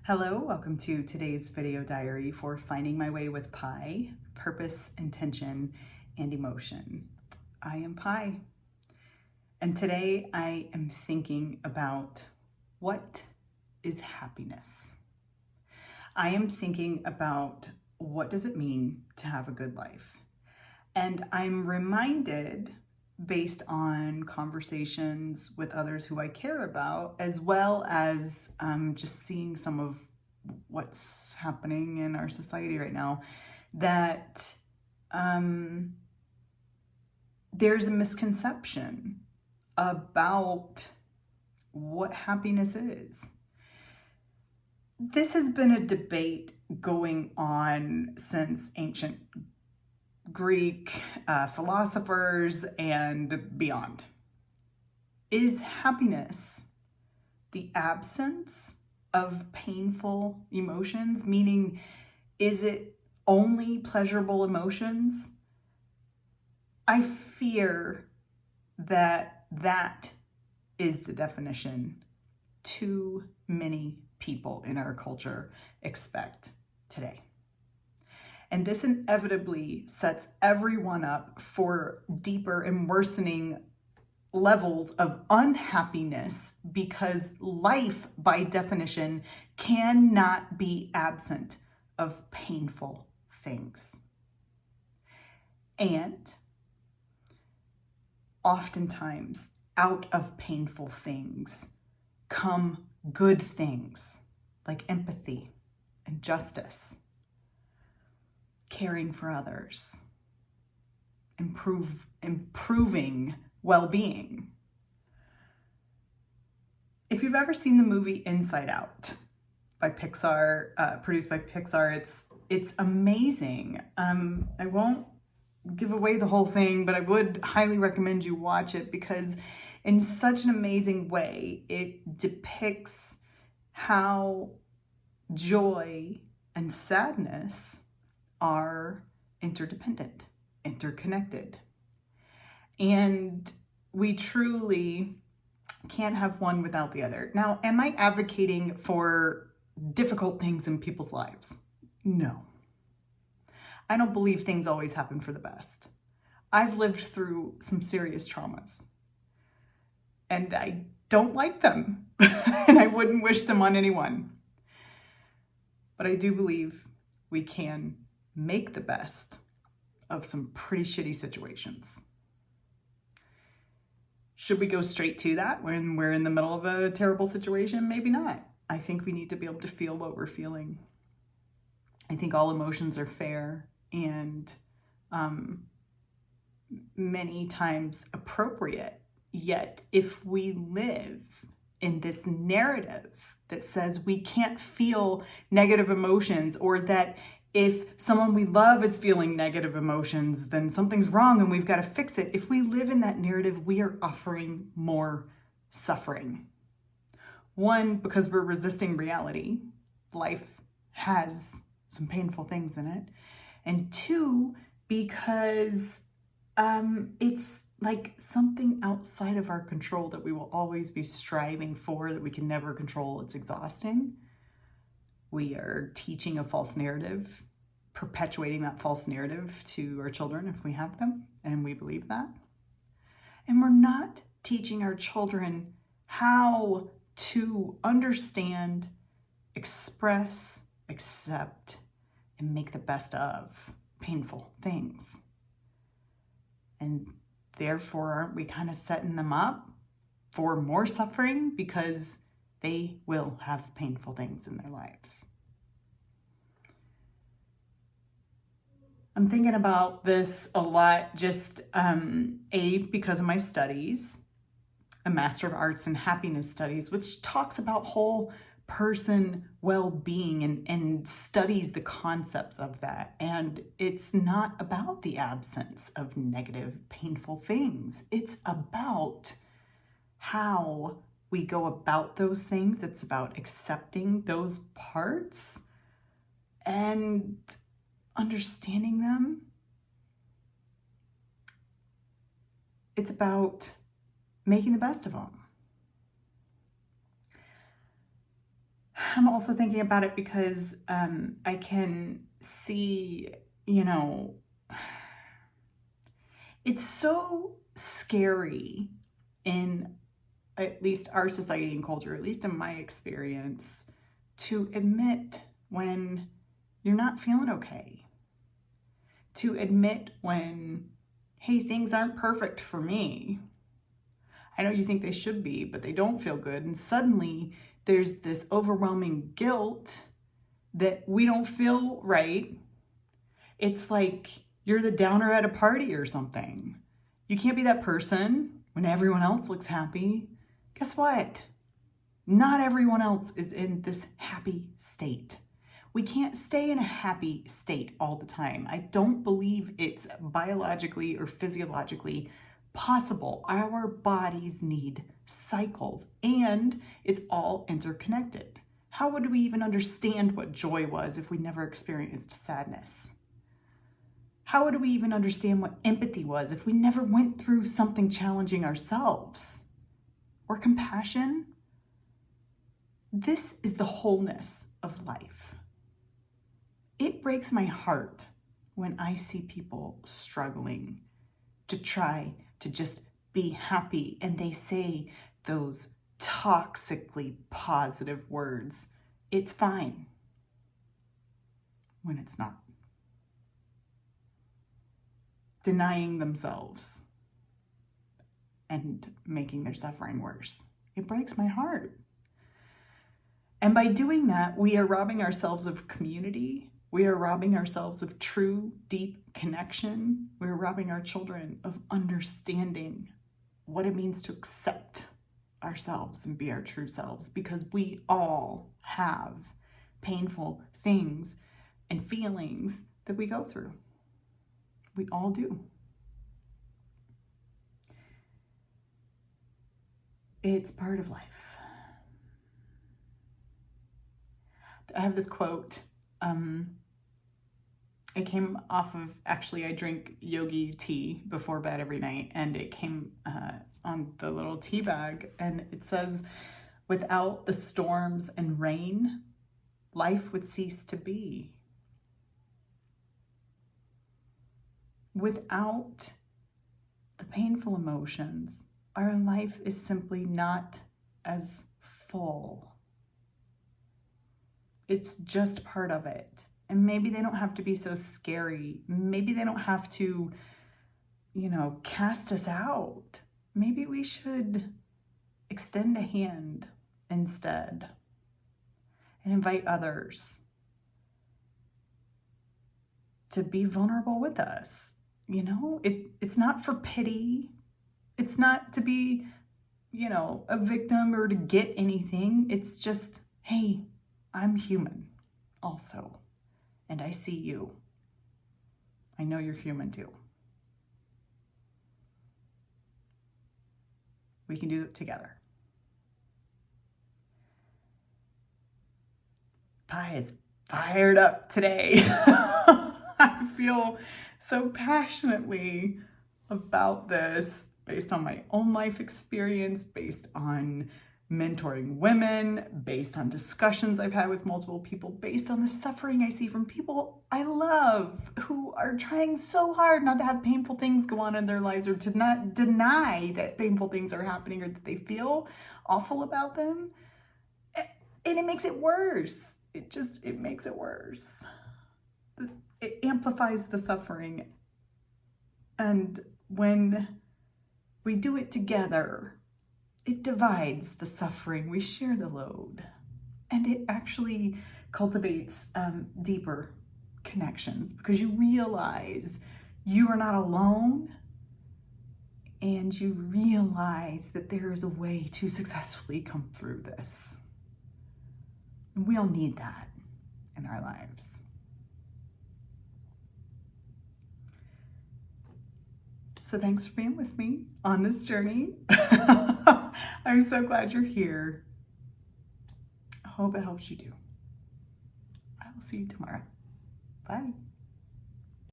Hello, welcome to today's video diary for Finding My Way with Pi, Purpose, Intention, and Emotion. I am Pi, and today I am thinking about what is happiness. I am thinking about what does it mean to have a good life. And I'm reminded, based on conversations with others who I care about, as well as just seeing some of what's happening in our society right now, that there's a misconception about what happiness is. This has been a debate going on since ancient Greek philosophers and beyond. Is happiness the absence of painful emotions? Meaning, is it only pleasurable emotions? I fear that that is the definition too many people in our culture expect today. And this inevitably sets everyone up for deeper and worsening levels of unhappiness, because life, by definition, cannot be absent of painful things. And oftentimes, out of painful things come good things like empathy and justice, caring for others, improving well-being. If you've ever seen the movie Inside Out by Pixar, produced by Pixar, it's amazing. I won't give away the whole thing, but I would highly recommend you watch it, because in such an amazing way, it depicts how joy and sadness are interdependent, interconnected. And we truly can't have one without the other. Now, am I advocating for difficult things in people's lives? No. I don't believe things always happen for the best. I've lived through some serious traumas, and I don't like them, and I wouldn't wish them on anyone. But I do believe we can make the best of some pretty shitty situations. Should we go straight to that when we're in the middle of a terrible situation? Maybe not. I think we need to be able to feel what we're feeling. I think all emotions are fair and many times appropriate. Yet, if we live in this narrative that says we can't feel negative emotions, or that if someone we love is feeling negative emotions, then something's wrong and we've got to fix it. If we live in that narrative, we are offering more suffering. One, because we're resisting reality. Life has some painful things in it. And two, because it's like something outside of our control that we will always be striving for, that we can never control. It's exhausting. We are teaching a false narrative, perpetuating that false narrative to our children if we have them, and we believe that. And we're not teaching our children how to understand, express, accept, and make the best of painful things. And therefore, aren't we kind of setting them up for more suffering, because they will have painful things in their lives? I'm thinking about this a lot, just because of my studies, a Master of Arts in Happiness Studies, which talks about whole person well-being and studies the concepts of that. And it's not about the absence of negative, painful things. It's about how we go about those things. It's about accepting those parts and understanding them. It's about making the best of them. I'm also thinking about it because I can see, you know, it's so scary in at least our society and culture, at least in my experience, to admit when you're not feeling okay, to admit when, hey, things aren't perfect for me. I know you think they should be, but they don't feel good. And suddenly there's this overwhelming guilt that we don't feel right. It's like you're the downer at a party or something. You can't be that person when everyone else looks happy. Guess what? Not everyone else is in this happy state. We can't stay in a happy state all the time. I don't believe it's biologically or physiologically possible. Our bodies need cycles, and it's all interconnected. How would we even understand what joy was if we never experienced sadness? How would we even understand what empathy was if we never went through something challenging ourselves? Or compassion? This is the wholeness of life. It breaks my heart when I see people struggling to try to just be happy and they say those toxically positive words. It's fine when it's not. Denying themselves and making their suffering worse. It breaks my heart. And by doing that, we are robbing ourselves of community. We are robbing ourselves of true, deep connection. We're robbing our children of understanding what it means to accept ourselves and be our true selves, because we all have painful things and feelings that we go through. We all do. It's part of life. I have this quote. It came off of, actually, I drink yogi tea before bed every night, and it came on the little tea bag, and it says, "Without the storms and rain, life would cease to be." Without the painful emotions, our life is simply not as full. It's just part of it. And maybe they don't have to be so scary. Maybe they don't have to, cast us out. Maybe we should extend a hand instead and invite others to be vulnerable with us. It's not for pity. It's not to be, a victim or to get anything. It's just, hey, I'm human also. And I see you. I know you're human too. We can do it together. Pie is fired up today. I feel so passionately about this based on my own life experience, based on mentoring women, based on discussions I've had with multiple people, based on the suffering I see from people I love who are trying so hard not to have painful things go on in their lives, or to not deny that painful things are happening or that they feel awful about them. And it makes it worse. It makes it worse. It amplifies the suffering. And when we do it together, it divides the suffering. We share the load. And it actually cultivates deeper connections, because you realize you are not alone, and you realize that there is a way to successfully come through this. And we all need that in our lives. So thanks for being with me on this journey. I'm so glad you're here. I hope it helps you too. I will see you tomorrow. Bye.